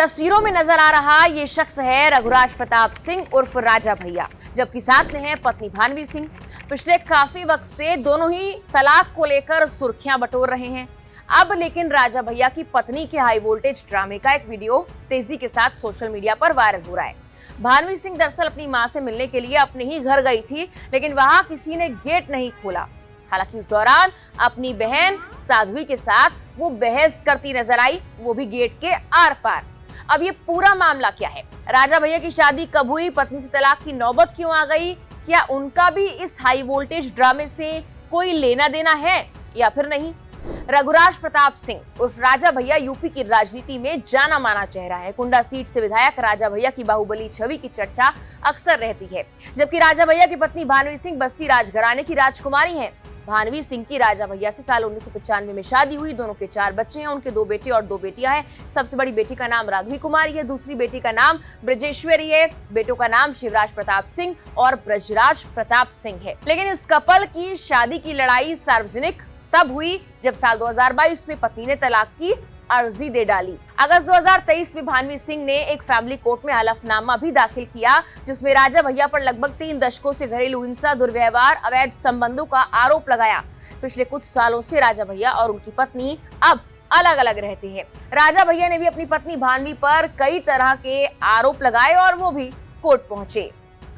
तस्वीरों में नजर आ रहा ये शख्स है रघुराज प्रताप सिंह उर्फ राजा भैया, जबकि साथ में है पत्नी भानवी सिंह। पिछले काफी वक्त से दोनों ही तलाक को लेकर सुर्खियां बटोर रहे हैं। अब लेकिन राजा भैया की पत्नी के हाई वोल्टेज ड्रामे का एक वीडियो तेजी के साथ सोशल मीडिया पर वायरल हो रहा है। भानवी सिंह दरअसल अपनी मां से मिलने के लिए अपने ही घर गई थी, लेकिन वहां किसी ने गेट नहीं खोला। हालांकि उस दौरान अपनी बहन साध्वी के साथ वो बहस करती नजर आई, वो भी गेट के आर पार। अब ये पूरा मामला क्या है? राजा भैया की शादी कब हुई? पत्नी से तलाक की नौबत क्यों आ गई? क्या उनका भी इस हाई वोल्टेज ड्रामे से कोई लेना देना है या फिर नहीं? रघुराज प्रताप सिंह उस राजा भैया यूपी की राजनीति में जाना माना चेहरा है। कुंडा सीट से विधायक राजा भैया की बाहुबली छवि की चर्चा अक्सर रहती है, जबकि राजा भैया की पत्नी भानवी सिंह बस्ती राजघराने की राजकुमारी हैं। भानवी सिंह की राजा भैया से साल 1995 में शादी हुई। दोनों के 4 बच्चे हैं, उनके 2 बेटे और 2 बेटियां हैं। सबसे बड़ी बेटी का नाम राघवी कुमारी है, दूसरी बेटी का नाम ब्रजेश्वरी है, बेटों का नाम शिवराज प्रताप सिंह और ब्रजराज प्रताप सिंह है। लेकिन इस कपल की शादी की लड़ाई सार्वजनिक तब हुई जब साल 2022 में पत्नी ने तलाक की अर्जी दे डाली। अगस्त 2023 में भानवी सिंह ने एक फैमिली कोर्ट में हलफनामा भी दाखिल किया, जिसमें राजा भैया पर लगभग 3 दशकों से घरेलू हिंसा, दुर्व्यवहार, अवैध संबंधों का आरोप लगाया। पिछले कुछ सालों से राजा भैया और उनकी पत्नी अब अलग अलग रहते हैं। राजा भैया ने भी अपनी पत्नी भानवी पर कई तरह के आरोप लगाए और वो भी कोर्ट पहुंचे।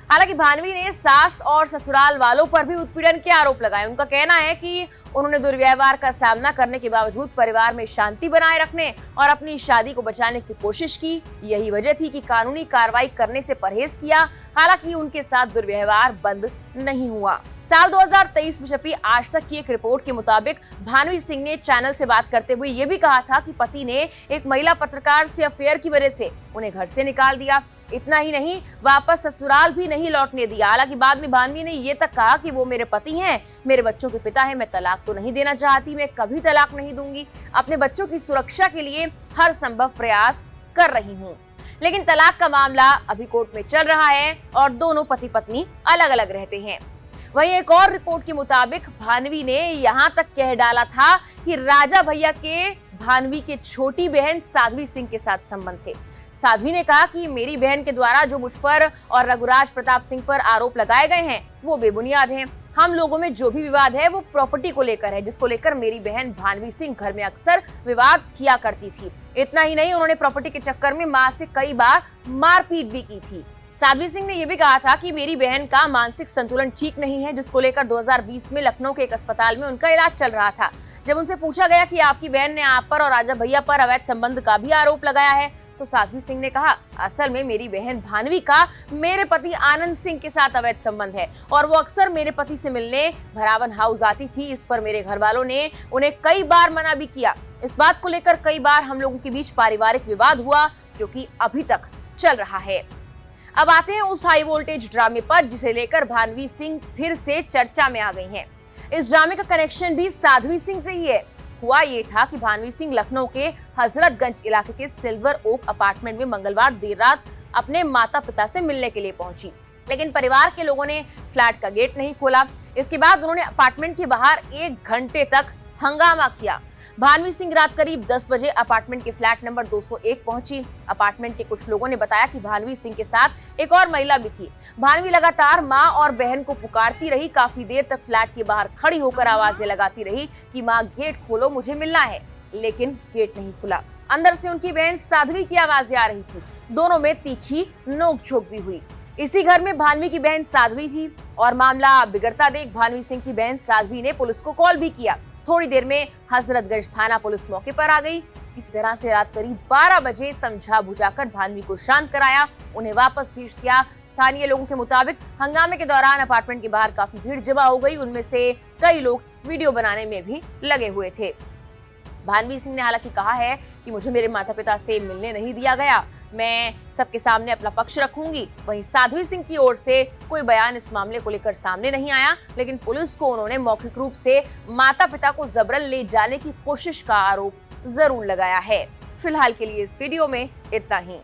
हालांकि भानवी ने सास और ससुराल वालों पर भी उत्पीड़न के आरोप लगाए। उनका कहना है कि उन्होंने दुर्व्यवहार का सामना करने के बावजूद परिवार में शांति बनाए रखने और अपनी शादी को बचाने की कोशिश की। यही वजह थी कि कानूनी कार्रवाई करने से परहेज किया। हालांकि उनके साथ दुर्व्यवहार बंद नहीं हुआ। साल 2023 में छपी आज तक की एक रिपोर्ट के मुताबिक भानवी सिंह ने चैनल से बात करते हुए ये भी कहा था कि पति ने एक महिला पत्रकार से अफेयर की वजह से उन्हें घर से निकाल दिया। इतना ही नहीं, वापस ससुराल भी नहीं लौटने दिया। हालांकि बाद में भानवी ने ये तक कहा कि वो मेरे पति हैं, मेरे बच्चों के पिता हैं, मैं तलाक तो नहीं देना चाहती, मैं कभी तलाक नहीं दूंगी, अपने बच्चों की सुरक्षा के लिए हर संभव प्रयास कर रही हूँ। लेकिन तलाक का मामला अभी कोर्ट में चल रहा है और दोनों पति पत्नी अलग अलग रहते हैं। वहीं एक और रिपोर्ट के मुताबिक भानवी ने यहाँ तक कह डाला था कि राजा भैया के भानवी के छोटी बहन साध्वी सिंह के साथ संबंध थे। साध्वी ने कहा कि मेरी बहन के द्वारा जो मुझ पर और रघुराज प्रताप सिंह पर आरोप लगाए गए हैं वो बेबुनियाद हैं। हम लोगों में जो भी विवाद है वो प्रॉपर्टी को लेकर है, जिसको लेकर मेरी बहन भानवी सिंह घर में अक्सर विवाद किया करती थी। इतना ही नहीं, उन्होंने प्रॉपर्टी के चक्कर में मां से कई बार मारपीट भी की थी। साध्वी सिंह ने यह भी कहा था कि मेरी बहन का मानसिक संतुलन ठीक नहीं है, जिसको लेकर 2020 में लखनऊ के एक अस्पताल में उनका इलाज चल रहा था। जब उनसे पूछा गया कि आपकी बहन ने आप पर और राजा भैया पर अवैध संबंध का भी आरोप लगाया है, तो साध्वी सिंह ने कहा, असल में मेरी बहन भानवी का मेरे पति आनंद सिंह के साथ अवैध संबंध है और वो अक्सर मेरे पति से मिलने भरावन हाउस आती थी। इस पर मेरे घर वालों ने उन्हें कई बार मना भी किया। इस बात को लेकर कई बार हम लोगों के बीच पारिवारिक विवाद हुआ, जो कि अभी तक चल रहा है। अब आते हैं उस हाई वोल्टेज ड्रामे पर जिसे लेकर भानवी सिंह फिर से चर्चा में आ गई हैं। इस ड्रामे का कनेक्शन भी साध्वी सिंह से ही है। हुआ ये था कि भानवी सिंह लखनऊ के हजरतगंज इलाके के सिल्वर ओक अपार्टमेंट में मंगलवार देर रात अपने माता पिता से मिलने के लिए पहुंची, लेकिन परिवार के लोगों ने फ्लैट का गेट नहीं खोला। इसके बाद उन्होंने अपार्टमेंट के बाहर 1 घंटे तक हंगामा किया। भानवी सिंह रात करीब 10 बजे अपार्टमेंट के फ्लैट नंबर 201 पहुंची। अपार्टमेंट के कुछ लोगों ने बताया कि भानवी सिंह के साथ एक और महिला भी थी। भानवी लगातार मां और बहन को पुकारती रही। काफी देर तक फ्लैट के बाहर खड़ी होकर आवाजें लगाती रही कि मां गेट खोलो, मुझे मिलना है, लेकिन गेट नहीं खुला। अंदर से उनकी बहन साध्वी की आवाजें आ रही थी। दोनों में तीखी नोकझोंक भी हुई। इसी घर में भानवी की बहन साध्वी थी और मामला बिगड़ता देख भानवी सिंह की बहन साध्वी ने पुलिस को कॉल भी किया। थोड़ी देर में हजरतगंज थाना पुलिस मौके पर आ गई। इसी तरह से रात करीब 12 बजे समझा बुझाकर भानवी को शांत कराया, उन्हें वापस भेज दिया। स्थानीय लोगों के मुताबिक हंगामे के दौरान अपार्टमेंट के बाहर काफी भीड़ जमा हो गई। उनमें से कई लोग वीडियो बनाने में भी लगे हुए थे। भानवी सिंह ने हालांकि कहा है कि मुझे मेरे माता पिता से मिलने नहीं दिया गया, मैं सबके सामने अपना पक्ष रखूंगी। वहीं साध्वी सिंह की ओर से कोई बयान इस मामले को लेकर सामने नहीं आया, लेकिन पुलिस को उन्होंने मौखिक रूप से माता पिता को जबरन ले जाने की कोशिश का आरोप जरूर लगाया है। फिलहाल के लिए इस वीडियो में इतना ही।